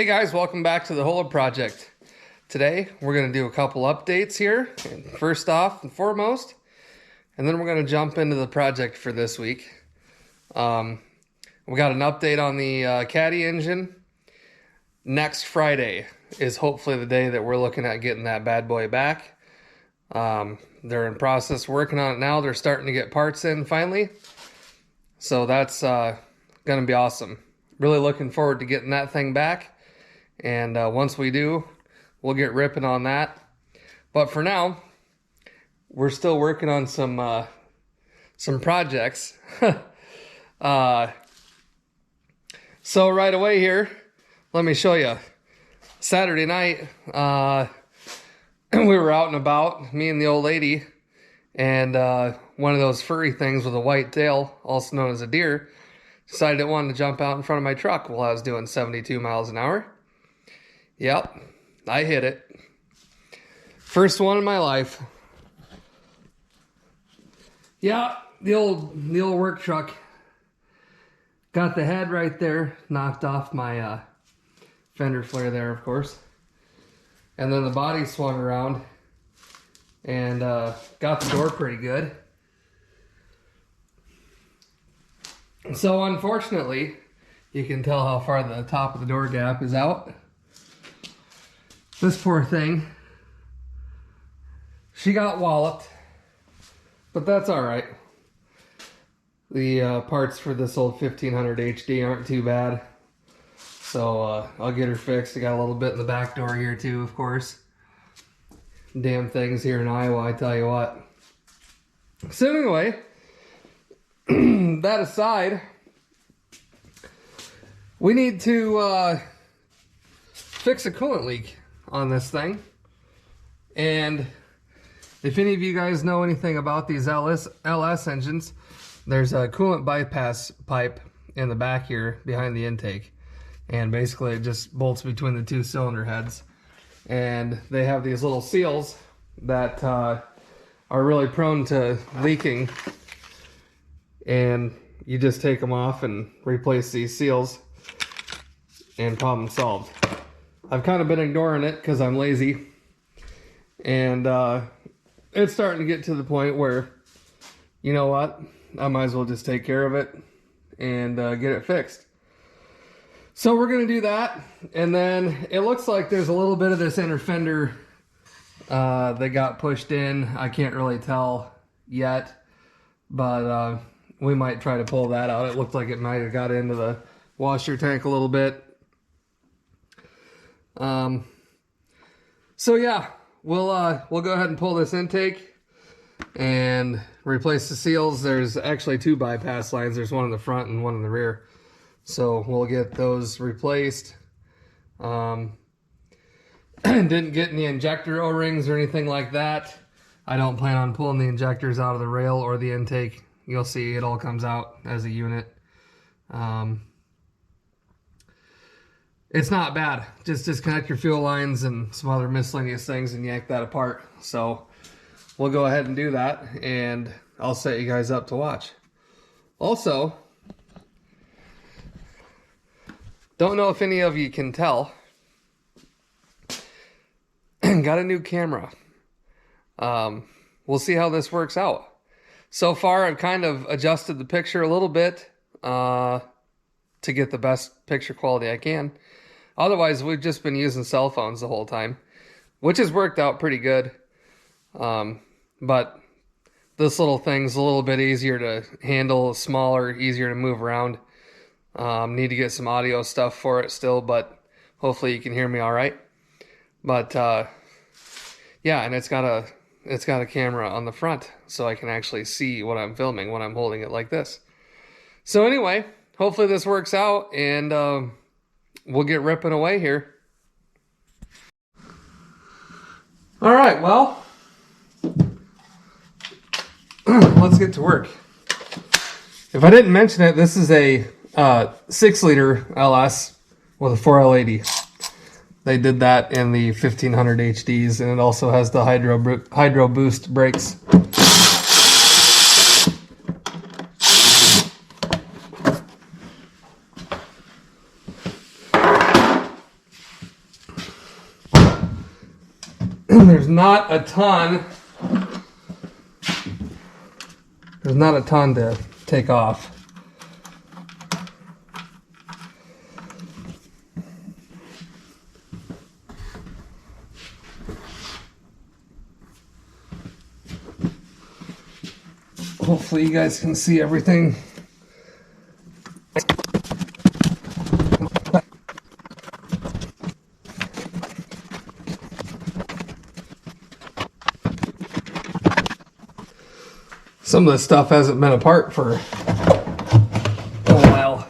Hey guys, welcome back to the Hola Project. Today we're going to do a couple updates here, first off and foremost, and then we're going to jump into the project for this week. We got an update on the Caddy engine. Next Friday is hopefully the day that we're looking at getting that bad boy back. They're in process working on it now. They're starting to get parts in finally. So that's going to be awesome. Really looking forward to getting that thing back. And once we do, we'll get ripping on that. But for now, we're still working on some projects. So right away here, let me show you. Saturday night, we were out and about, me and the old lady, and one of those furry things with a white tail, also known as a deer, decided it wanted to jump out in front of my truck while I was doing 72 miles an hour. Yep, I hit it. First one in my life. Yeah, the old work truck. Got the head right there, knocked off my fender flare there, of course. And then the body swung around and got the door pretty good. So unfortunately, you can tell how far the top of the door gap is out. This poor thing, she got walloped, but that's all right. The parts for this old 1500 HD aren't too bad, so I'll get her fixed. I got a little bit in the back door here too, of course. Damn things here in Iowa, I tell you what. So anyway, that aside, we need to fix a coolant leak on this thing. And if any of you guys know anything about these LS engines, there's a coolant bypass pipe in the back here behind the intake, and basically it just bolts between the two cylinder heads, and they have these little seals that are really prone to leaking, and you just take them off and replace these seals and problem solved. I've kind of been ignoring it because I'm lazy, and it's starting to get to the point where, you know what, I might as well just take care of it and get it fixed. So we're going to do that, and then it looks like there's a little bit of this inner fender that got pushed in. I can't really tell yet, but we might try to pull that out. It looked like it might have got into the washer tank a little bit. So yeah, we'll go ahead and pull this intake and replace the seals. There's actually two bypass lines. There's one in the front and one in the rear. So we'll get those replaced. Didn't get any injector O-rings or anything like that. I don't plan on pulling the injectors out of the rail or the intake. You'll see it all comes out as a unit. It's not bad. Just disconnect your fuel lines and some other miscellaneous things and yank that apart. So we'll go ahead and do that, and I'll set you guys up to watch. Also, don't know if any of you can tell, got a new camera. We'll see how this works out. So far, I've kind of adjusted the picture a little bit to get the best picture quality I can. Otherwise, we've just been using cell phones the whole time, which has worked out pretty good. But this little thing's a little bit easier to handle, smaller, easier to move around. Need to get some audio stuff for it still, but hopefully you can hear me all right. But yeah, and it's got a camera on the front, so I can actually see what I'm filming when I'm holding it like this. So anyway, hopefully this works out, and we'll get ripping away here. All right, well, let's get to work. If I didn't mention it, this is a 6-liter LS with a 4L80. They did that in the 1500 HDs, and it also has the Hydro Boost brakes. There's not a ton. There's not a ton to take off. Hopefully you guys can see everything. Some of this stuff hasn't been apart for a while.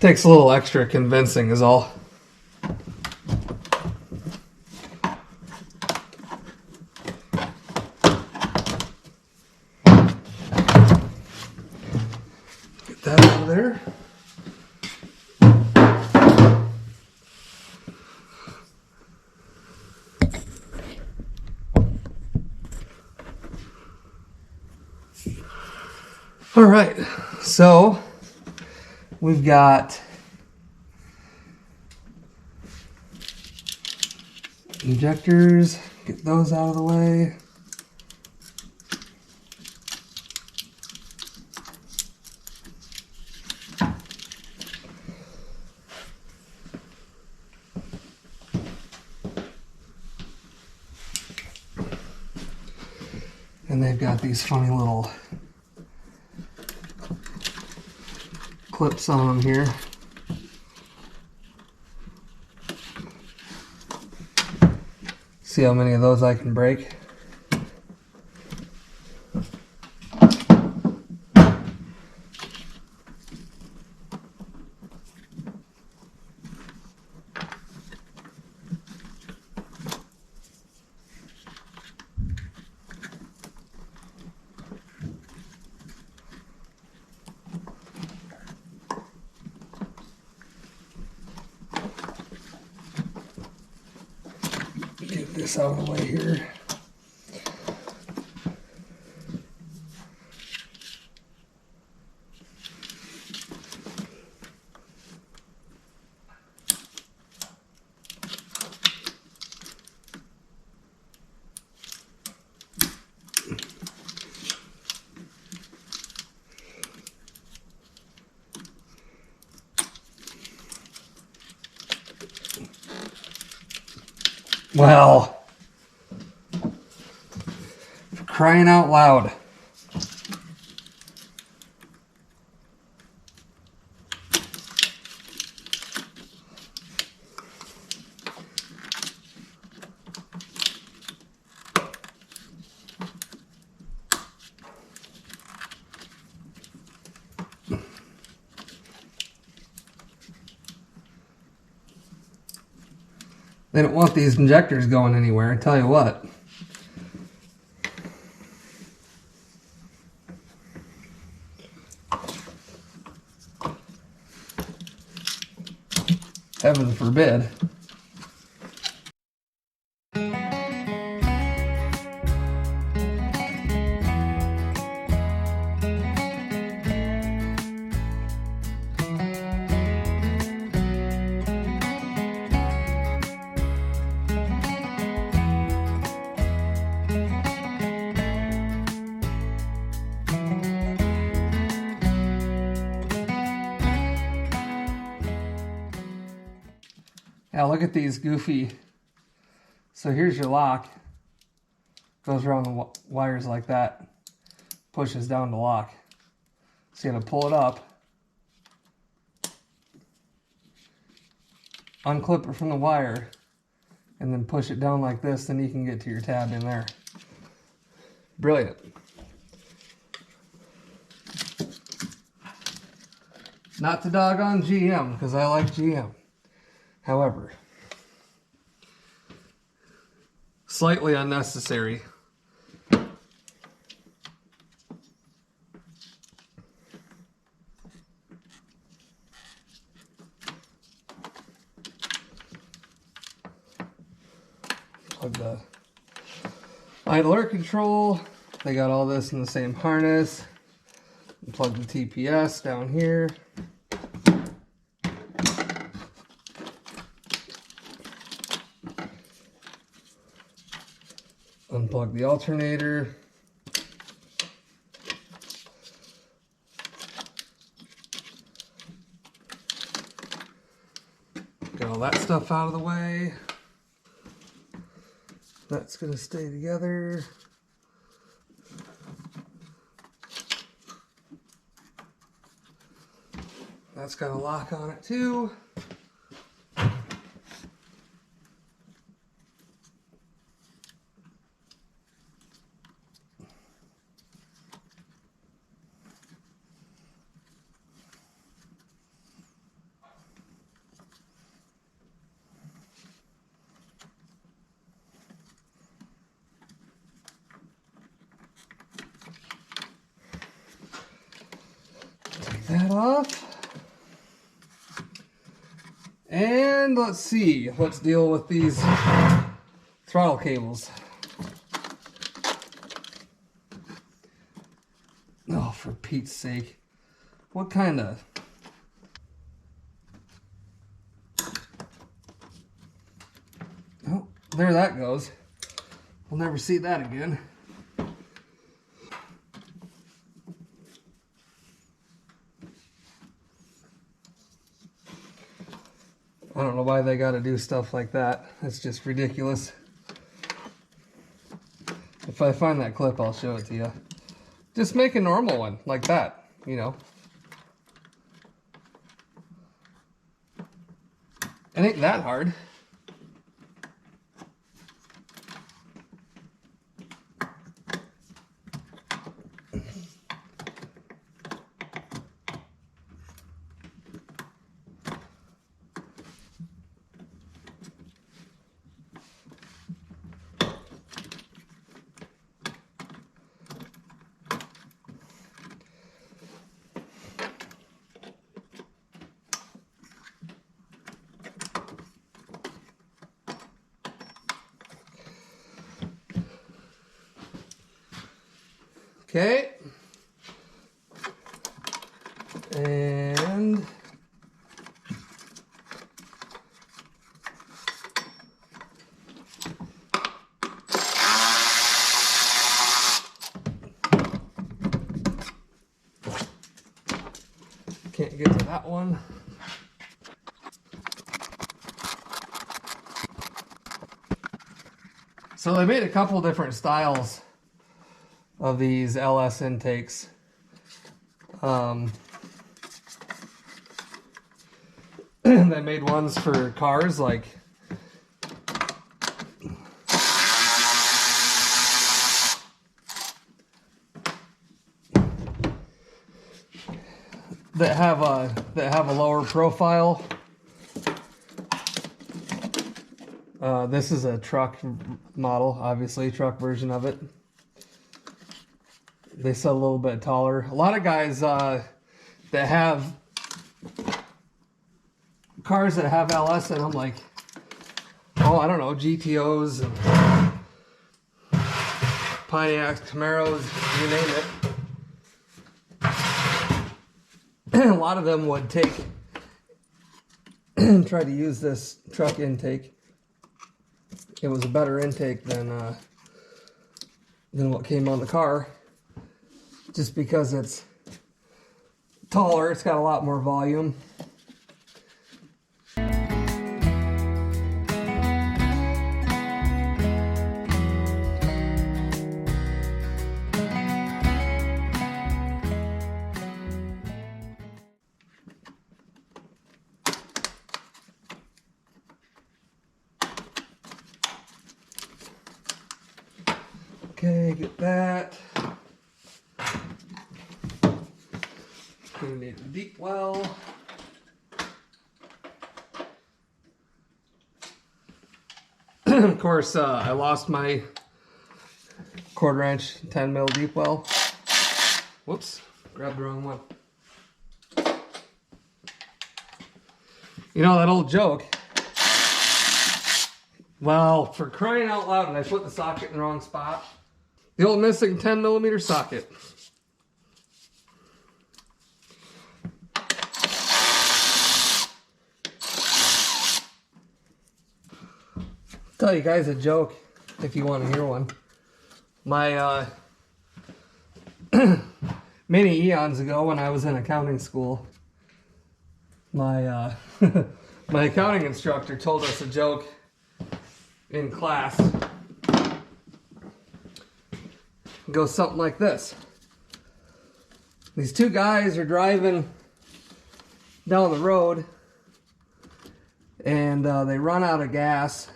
Takes a little extra convincing is all. Get that out of there. All right, so we've got injectors, get those out of the way. And they've got these funny little clips on them here. See how many of those I can break. Get this out of the way here. Well, for crying out loud. They don't want these injectors going anywhere, I tell you what. Heaven forbid. Now look at these goofy. So here's your lock. Goes around the wires like that. Pushes down to lock. So you have to pull it up. Unclip it from the wire. And then push it down like this. Then you can get to your tab in there. Brilliant. Not to dog on GM, because I like GM. However, slightly unnecessary. Plug the idler control. They got all this in the same harness. Plug the TPS down here. Unplug the alternator. Get all that stuff out of the way. That's gonna stay together. That's got a lock on it too. Take that off. And let's see, let's deal with these throttle cables. Oh, for Pete's sake. What kind of... Oh, there that goes. We'll never see that again. I don't know why they got to do stuff like that. It's just ridiculous. If I find that clip, I'll show it to you. Just make a normal one like that, you know. It ain't that hard. Okay. And can't get to that one. So they made a couple different styles of these LS intakes. They made ones for cars like that have a lower profile. This is a truck model, obviously, truck version of it. They sell a little bit taller. A lot of guys that have cars that have LS in them, like, oh, I don't know, GTOs and Pontiacs, Camaros, you name it. A lot of them would take and try to use this truck intake. It was a better intake than what came on the car. Just because it's taller, it's got a lot more volume. Okay, get that. We need a deep well. Of course, I lost my 1/4 inch 10 mil deep well. Whoops, grabbed the wrong one. You know that old joke? Well, for crying out loud, and I put the socket in the wrong spot. The old missing 10 millimeter socket. Tell you guys a joke if you want to hear one. My many eons ago when I was in accounting school, my my accounting instructor told us a joke in class. It goes something like this. These two guys are driving down the road and they run out of gas,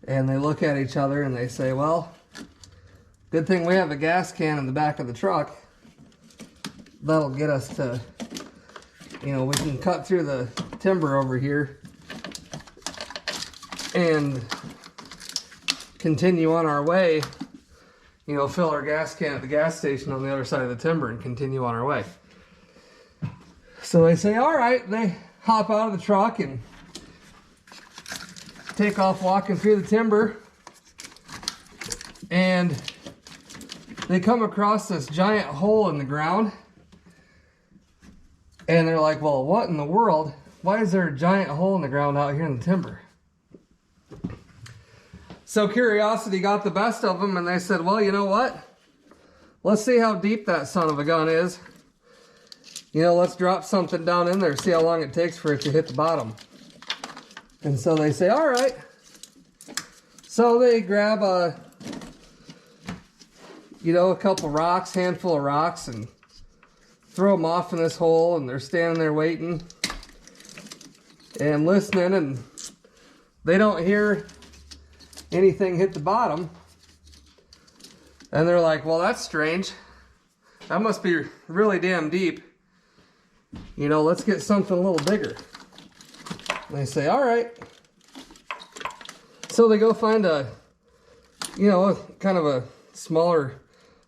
and they look at each other and they say, well, good thing we have a gas can in the back of the truck. That'll get us to, you know, we can cut through the timber over here and continue on our way, you know, fill our gas can at the gas station on the other side of the timber and continue on our way. So they say, all right, they hop out of the truck and take off walking through the timber, and they come across this giant hole in the ground, and they're like, well, what in the world? Why is there a giant hole in the ground out here in the timber? So curiosity got the best of them, and they said, well, you know what? Let's see how deep that son of a gun is. You know, let's drop something down in there, see how long it takes for it to hit the bottom. And so they say, all right. So they grab a couple rocks, handful of rocks, and throw them off in this hole, and they're standing there waiting and listening, and they don't hear anything hit the bottom. And they're like, well, that's strange. That must be really damn deep. You know, let's get something a little bigger. And they say, all right. So they go find a kind of a smaller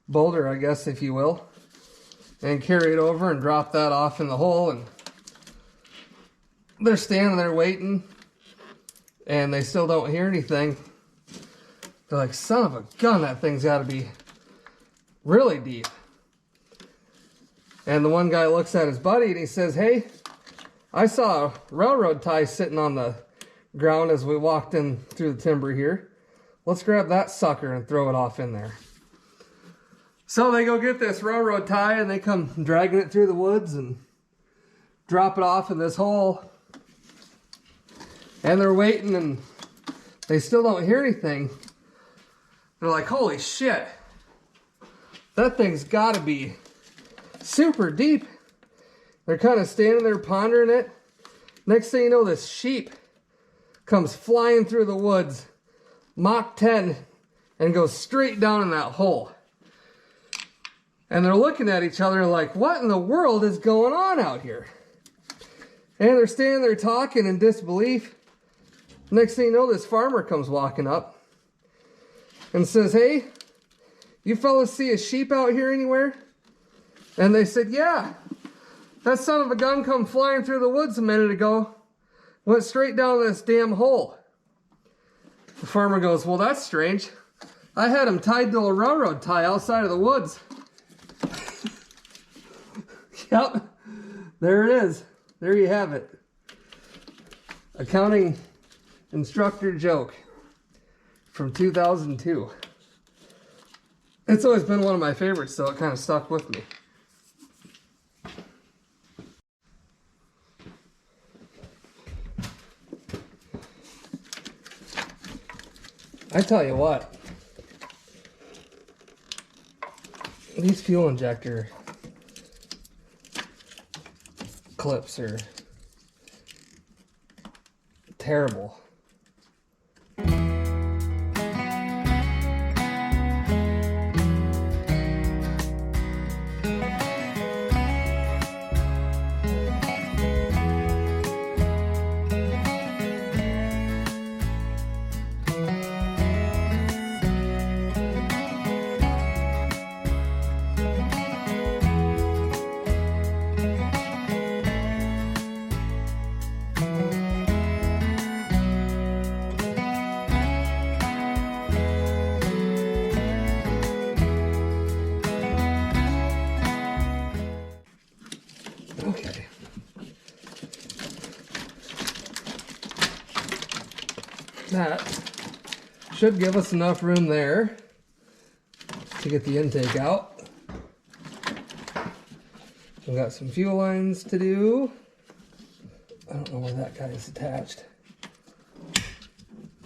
boulder, I guess, if you will, and carry it over and drop that off in the hole. And they're standing there waiting, and they still don't hear anything. They're like, son of a gun, that thing's got to be really deep. And the one guy looks at his buddy and he says, hey, I saw a railroad tie sitting on the ground as we walked in through the timber here. Let's grab that sucker and throw it off in there. So they go get this railroad tie and they come dragging it through the woods and drop it off in this hole. And they're waiting and they still don't hear anything. They're like, holy shit, that thing's got to be super deep. They're kind of standing there pondering it. Next thing you know, this sheep comes flying through the woods, Mach 10, and goes straight down in that hole. And they're looking at each other like, what in the world is going on out here? And they're standing there talking in disbelief. Next thing you know, this farmer comes walking up and says, hey, you fellas see a sheep out here anywhere? And they said, yeah, that son of a gun come flying through the woods a minute ago, went straight down this damn hole. The farmer goes, well, that's strange. I had him tied to a railroad tie outside of the woods. Yep, there it is. There you have it. Accounting instructor joke from 2002. It's always been one of my favorites, so it kind of stuck with me. I tell you what, these fuel injector clips are terrible. That should give us enough room there to get the intake out. We've got some fuel lines to do. I don't know where that guy is attached.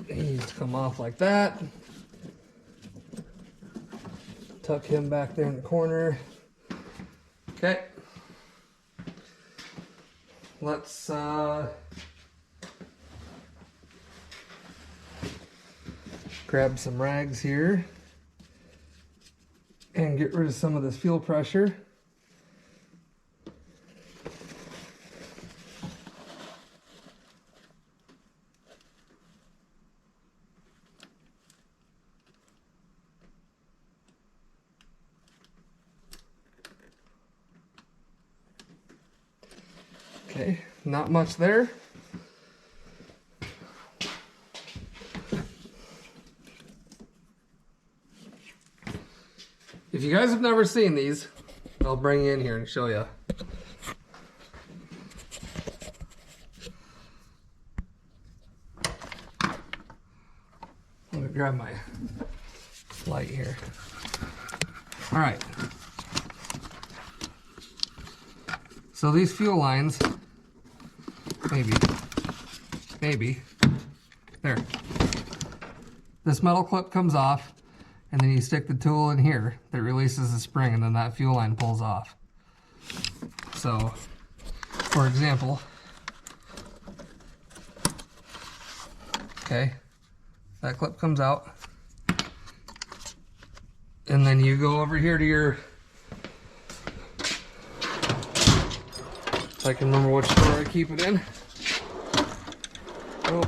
He needs to come off like that. Tuck him back there in the corner. Okay. Let's grab some rags here and get rid of some of this fuel pressure. Okay, not much there. If you guys have never seen these, I'll bring you in here and show you. Let me grab my light here. All right. So these fuel lines, maybe, there. This metal clip comes off, and then you stick the tool in here that releases the spring, and then that fuel line pulls off. So, for example, okay, that clip comes out, and then you go over here to your, if I can remember which drawer I keep it in. Oh,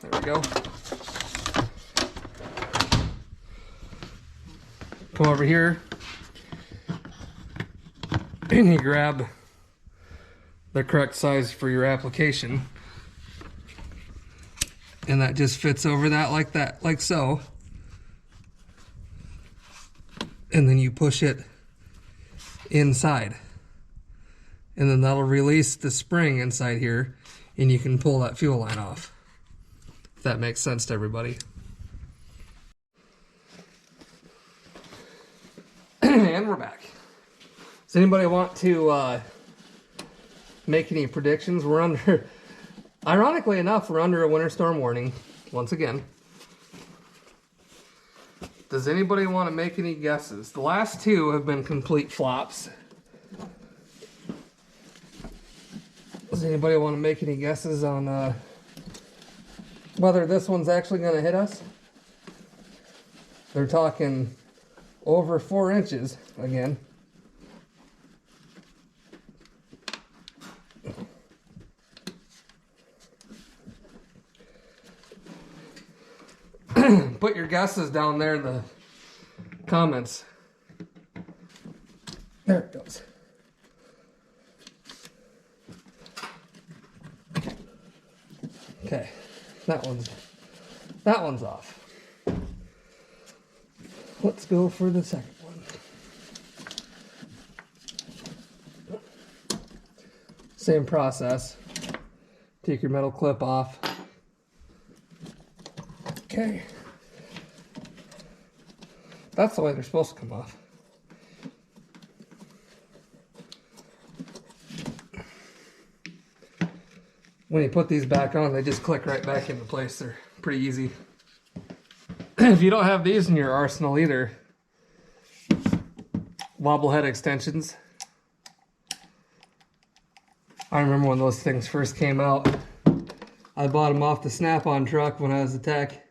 there we go. Come over here and you grab the correct size for your application, and that just fits over that, like so, and then you push it inside, and then that'll release the spring inside here, and you can pull that fuel line off, if that makes sense to everybody. And we're back. Does anybody want to make any predictions? We're under, ironically enough, we're under a winter storm warning once again. Does anybody want to make any guesses? The last two have been complete flops. Does anybody want to make any guesses on whether this one's actually going to hit us? They're talking over 4 inches again. Put your guesses down there in the comments. There it goes. Okay, that one's off. Let's go for the second one. Same process. Take your metal clip off. Okay. That's the way they're supposed to come off. When you put these back on, they just click right back into place. They're pretty easy. If you don't have these in your arsenal either, wobble head extensions. I remember when those things first came out. I bought them off the Snap-on truck when I was a tech.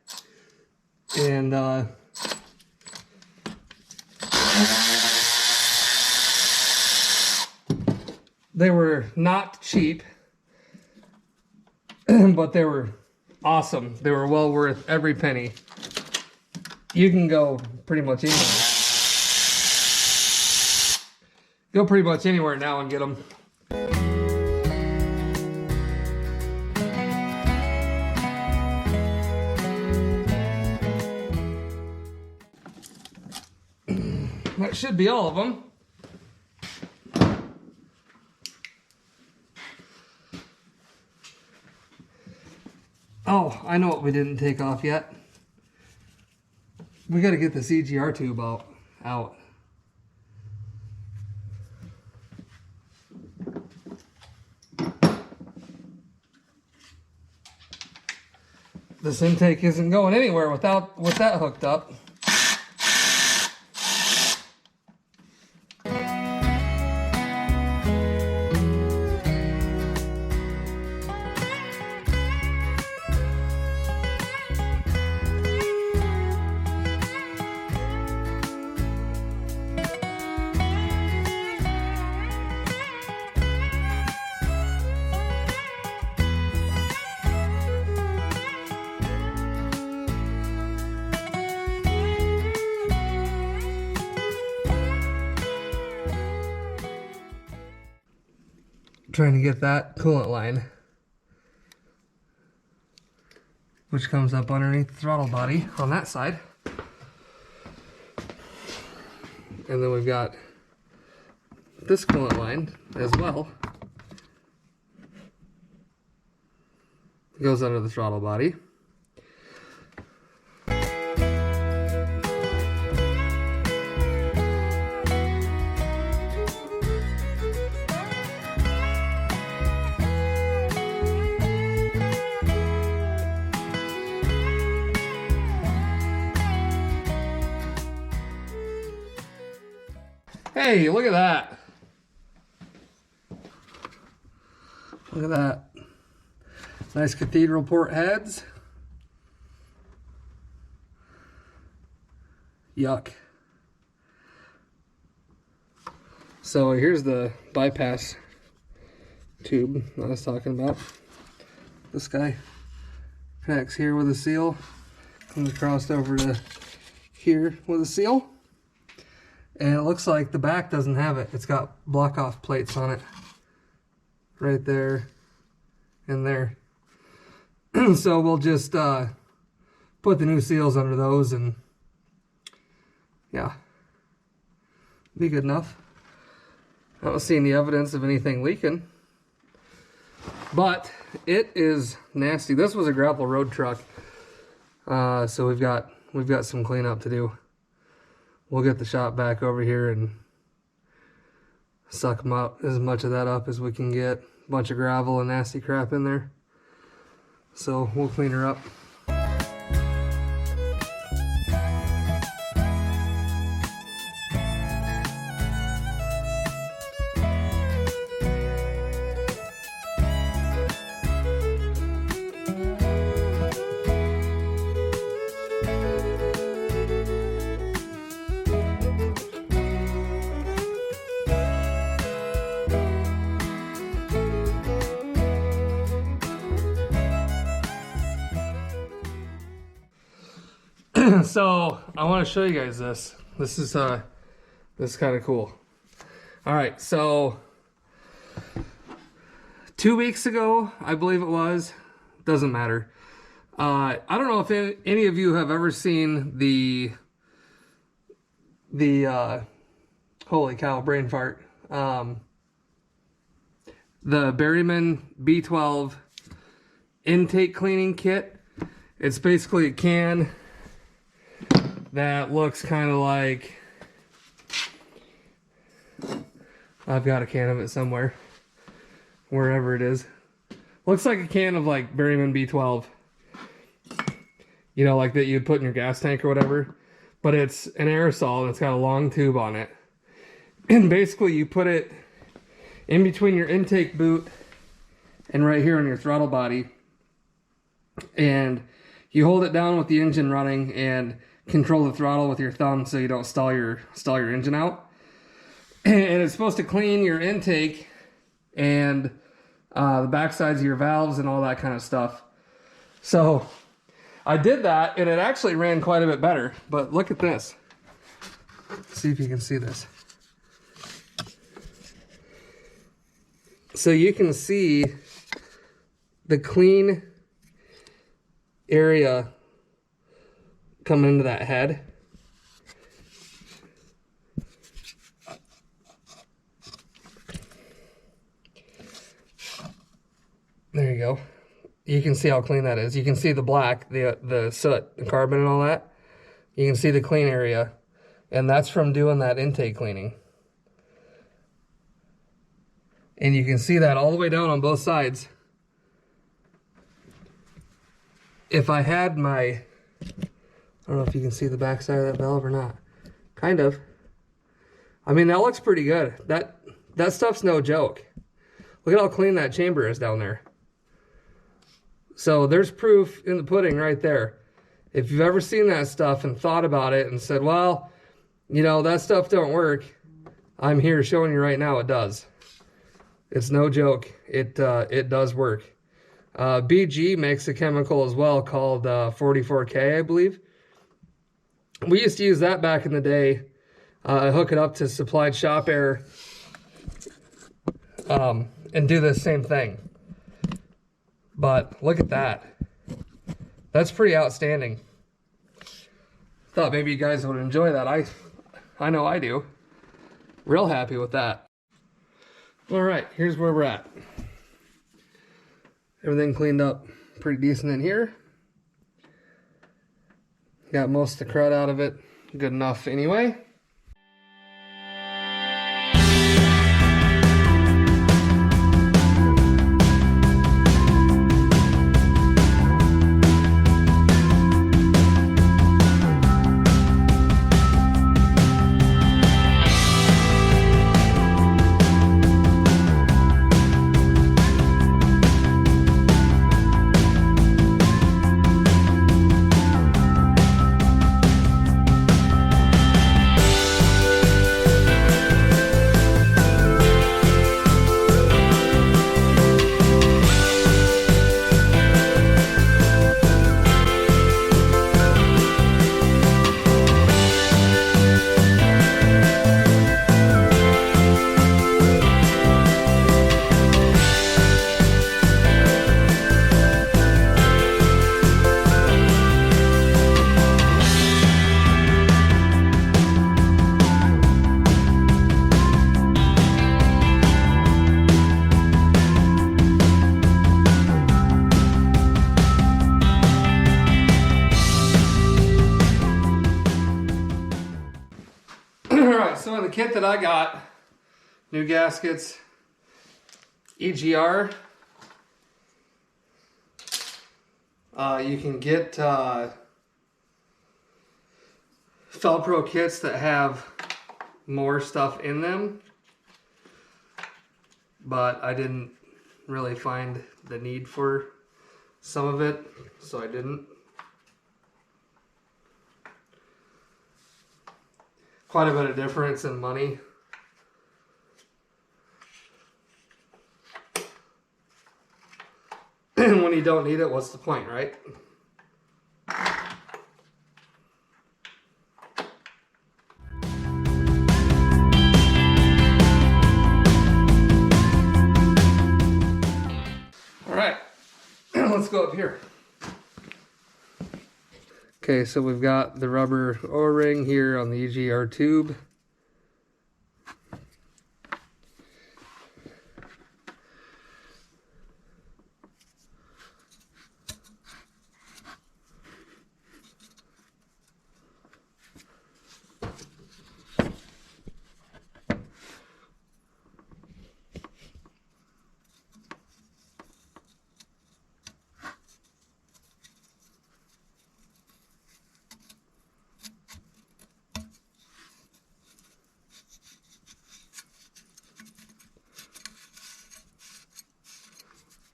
And they were not cheap, but they were awesome. They were well worth every penny. You can go pretty much anywhere. Go pretty much anywhere now and get them. That should be all of them. Oh, I know what we didn't take off yet. We got to get the CGR tube out. This intake isn't going anywhere with that hooked up. Trying to get that coolant line, which comes up underneath the throttle body on that side. And then we've got this coolant line as well. It goes under the throttle body. Hey, look at that. Look at that. Nice cathedral port heads. Yuck. So here's the bypass tube I was talking about. This guy connects here with a seal, comes across over to here with a seal. And it looks like the back doesn't have it. It's got block off plates on it. Right there and there. So we'll just put the new seals under those and yeah, be good enough. I don't see any evidence of anything leaking. But it is nasty. This was a gravel road truck. So we've got some cleanup to do. We'll get the shop back over here and suck them out, as much of that up as we can get. A bunch of gravel and nasty crap in there. So we'll clean her up. So I want to show you guys this. This is kind of cool. All right, so 2 weeks ago, I believe it was. Doesn't matter. I don't know if any of you have ever seen the holy cow, brain fart. The Berryman B12 intake cleaning kit. It's basically a can that looks kind of like, I've got a can of it somewhere, wherever it is. Looks like a can of like Berryman B12, you know, like that you'd put in your gas tank or whatever, but it's an aerosol and it's got a long tube on it. And basically you put it in between your intake boot and right here on your throttle body, and you hold it down with the engine running and control the throttle with your thumb so you don't stall your engine out. And it's supposed to clean your intake and the back sides of your valves and all that kind of stuff. So I did that and it actually ran quite a bit better. But look at this. See if you can see this. So you can see the clean area coming into that head. There you go. you can see how clean that is. You can see the black, the soot, the carbon and all that. You can see the clean area, and that's from doing that intake cleaning. And you can see that all the way down on both sides. If I had my, I don't know if you can see the back side of that valve or not. Kind of. I mean, that looks pretty good. That stuff's no joke. Look at how clean that chamber is down there. So there's proof in the pudding right there. If you've ever seen that stuff and thought about it and said, well, you know, that stuff don't work, I'm here showing you right now it does. It's no joke. It does work. BG makes a chemical as well called 44K, I believe. We used to use that back in the day. Hook it up to supplied shop air and do the same thing. But look at that. That's pretty outstanding. Thought maybe you guys would enjoy that. I know I do. Real happy with that. All right, here's where we're at. Everything cleaned up pretty decent in here. Got most of the crud out of it. Good enough anyway. So in the kit that I got, new gaskets, EGR. You can get Felpro kits that have more stuff in them, but I didn't really find the need for some of it, so I didn't. Quite a bit of difference in money. And when you don't need it, what's the point, right? All right, let's go up here. Okay, so we've got the rubber O-ring here on the EGR tube.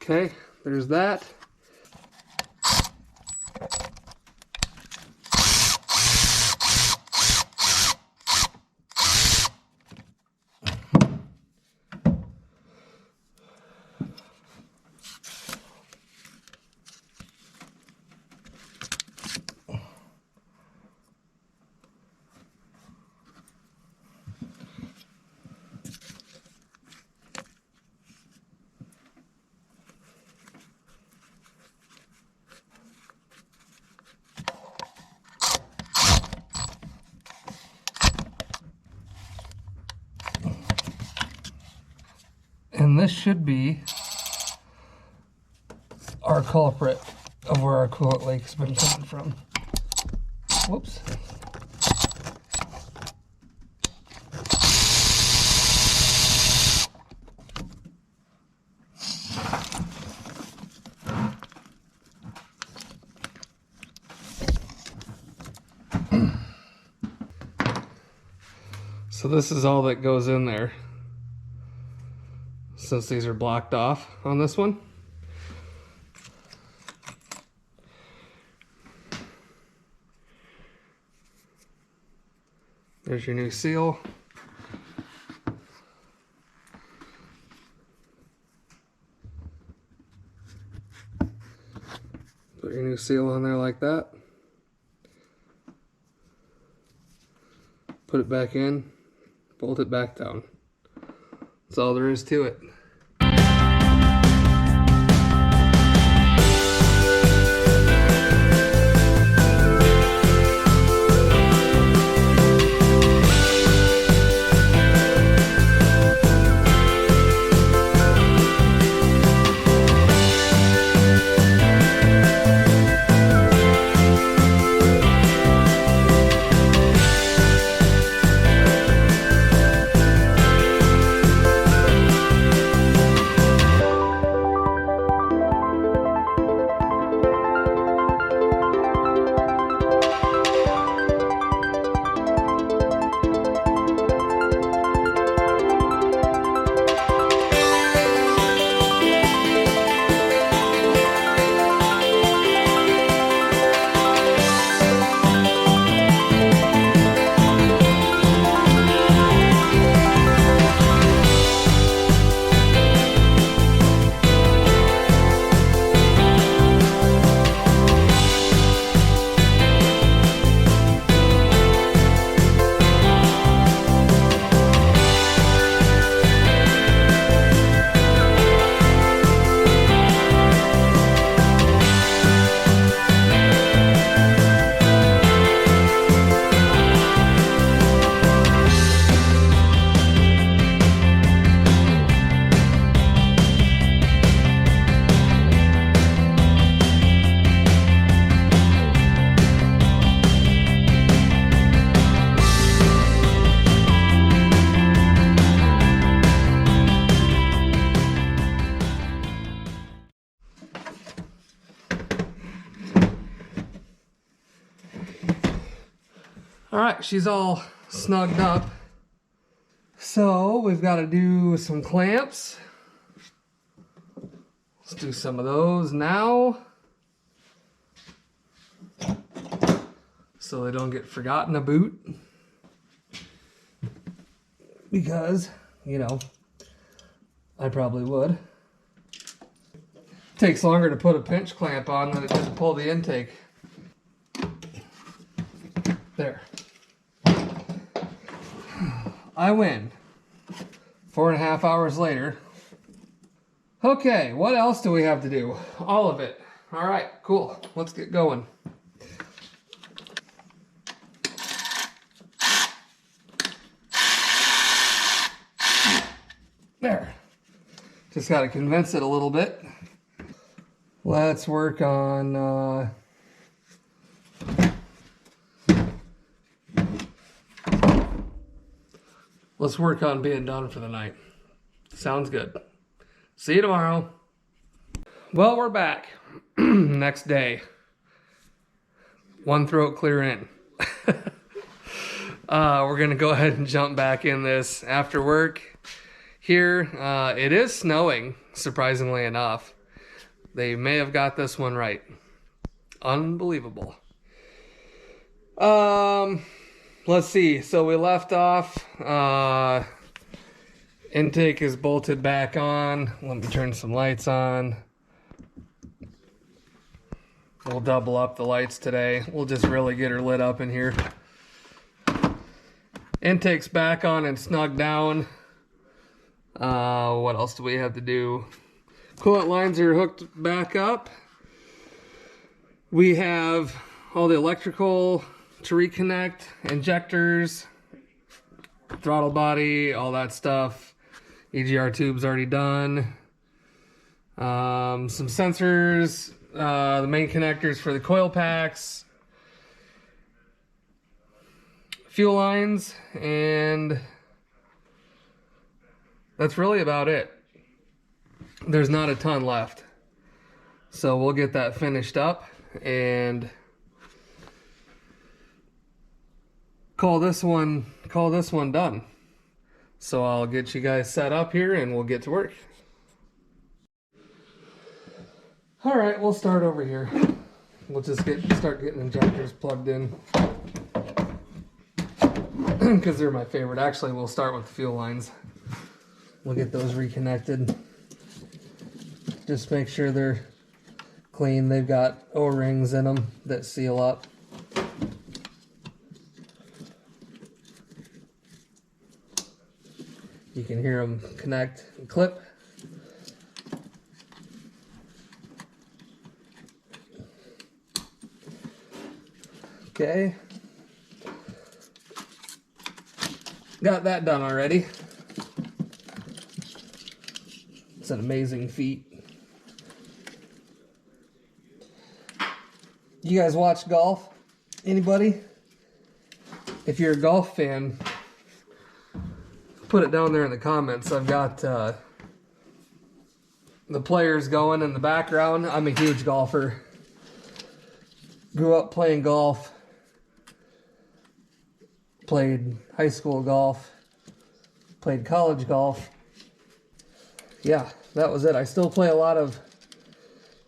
Okay, there's that. And this should be our culprit of where our coolant leak's been coming from. Whoops. So this is all that goes in there, since these are blocked off on this one. There's your new seal. Put your new seal on there like that. Put it back in, bolt it back down. That's all there is to it. All right, she's all snugged up. So we've got to do some clamps. Let's do some of those now, so they don't get forgotten about. Because, you know, I probably would. Takes longer to put a pinch clamp on than it did to pull the intake. There. I win. 4.5 hours later. Okay, what else do we have to do? All of it. All right, cool. Let's get going. There. Just got to condense it a little bit. Let's work on being done for the night. Sounds good. See you tomorrow. Well, we're back. Next day. One throat clear in. We're going to go ahead and jump back in this after work. Here, it is snowing, surprisingly enough. They may have got this one right. Unbelievable. Let's see. So we left off. Intake is bolted back on. Let me turn some lights on. We'll double up the lights today. We'll just really get her lit up in here. Intake's back on and snug down. What else do we have to do? Coolant lines are hooked back up. We have all the electrical to reconnect, injectors, throttle body, all that stuff. EGR tube's already done. Some sensors, the main connectors for the coil packs, fuel lines, and that's really about it. There's not a ton left. So we'll get that finished up and call this one done. So I'll get you guys set up here and we'll get to work. All right, we'll start over here. We'll just start getting injectors plugged in because they're my favorite. Actually, we'll start with the fuel lines. We'll get those reconnected. Just make sure they're clean. They've got O-rings in them that seal up. You can hear them connect and clip. Okay. Got that done already. It's an amazing feat. You guys watch golf? Anybody? If you're a golf fan, put it down there in the comments. I've got the players going in the background. I'm a huge golfer. Grew up playing golf. Played high school golf. Played college golf. Yeah, that was it. I still play a lot of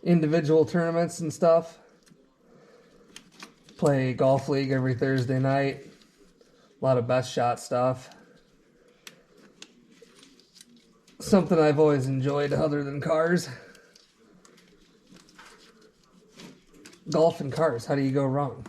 individual tournaments and stuff. Play golf league every Thursday night. A lot of best shot stuff. Something I've always enjoyed other than cars. Golf and cars, how do you go wrong?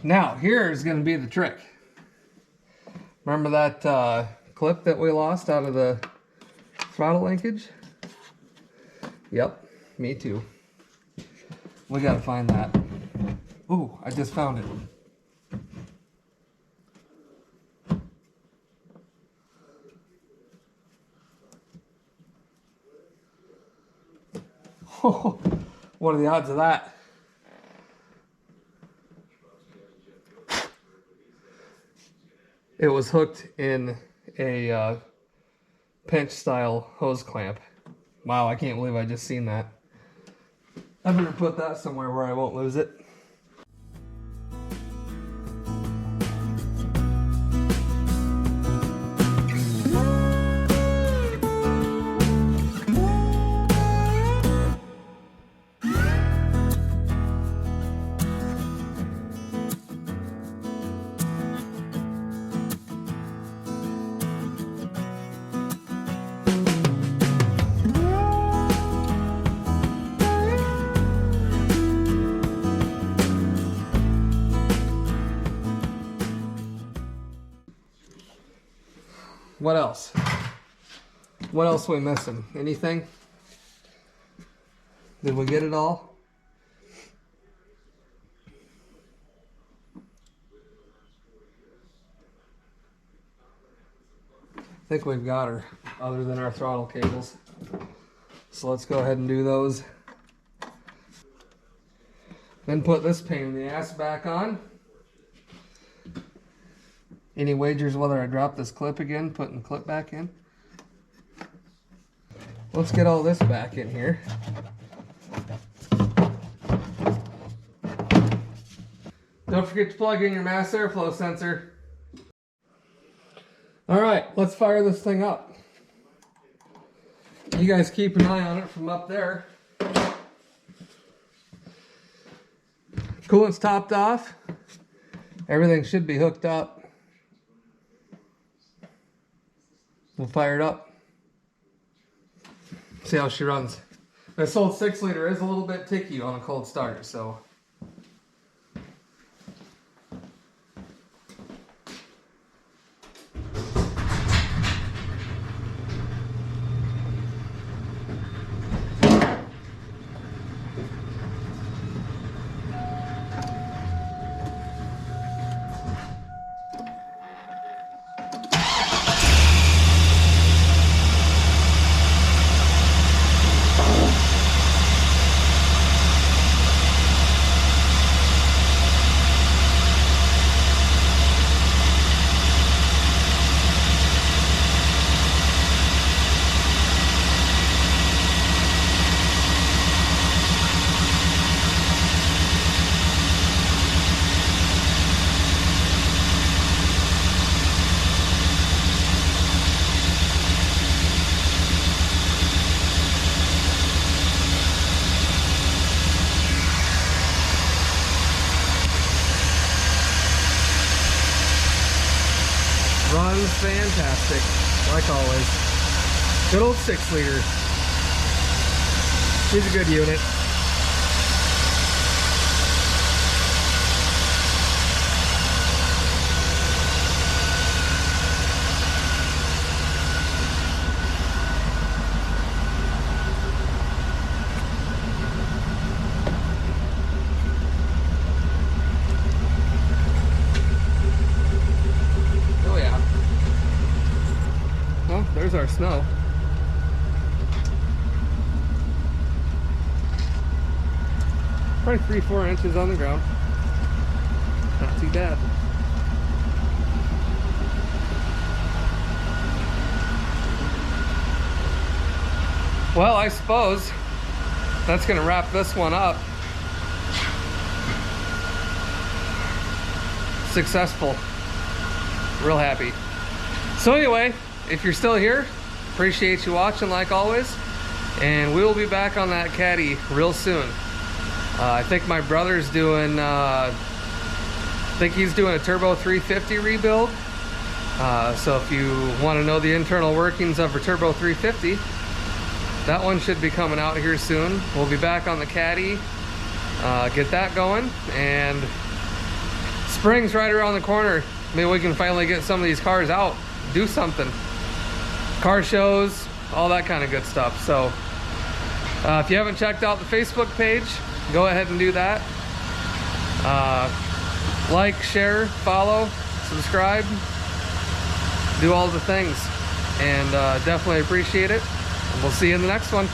Now, here's going to be the trick. Remember that clip that we lost out of the throttle linkage? Yep, me too. We got to find that. Ooh, I just found it. Oh, what are the odds of that? It was hooked in a pinch style hose clamp. Wow, I can't believe I just seen that. I better put that somewhere where I won't lose it. What else? What else are we missing? Anything? Did we get it all? I think we've got her, other than our throttle cables. So let's go ahead and do those. Then put this pain in the ass back on. Any wagers whether I drop this clip again, putting the clip back in? Let's get all this back in here. Don't forget to plug in your mass airflow sensor. Alright, let's fire this thing up. You guys keep an eye on it from up there. Coolant's topped off. Everything should be hooked up. We'll fire it up. See how she runs. This old 6-liter is a little bit ticky on a cold start, so. Runs fantastic, like always. Good old 6-liter. She's a good unit. There's our snow. Probably 3-4 inches on the ground. Not too bad. Well, I suppose that's gonna wrap this one up. Successful. Real happy. So anyway, if you're still here, appreciate you watching like always, and we will be back on that Caddy real soon. I think my brother's doing, I think he's doing a Turbo 350 rebuild. So if you want to know the internal workings of a Turbo 350, that one should be coming out here soon. We'll be back on the Caddy, get that going, and spring's right around the corner. Maybe we can finally get some of these cars out, do something. Car shows, all that kind of good stuff. So if you haven't checked out the Facebook page, go ahead and do that. Like, share, follow, subscribe, do all the things, and definitely appreciate it. And we'll see you in the next one.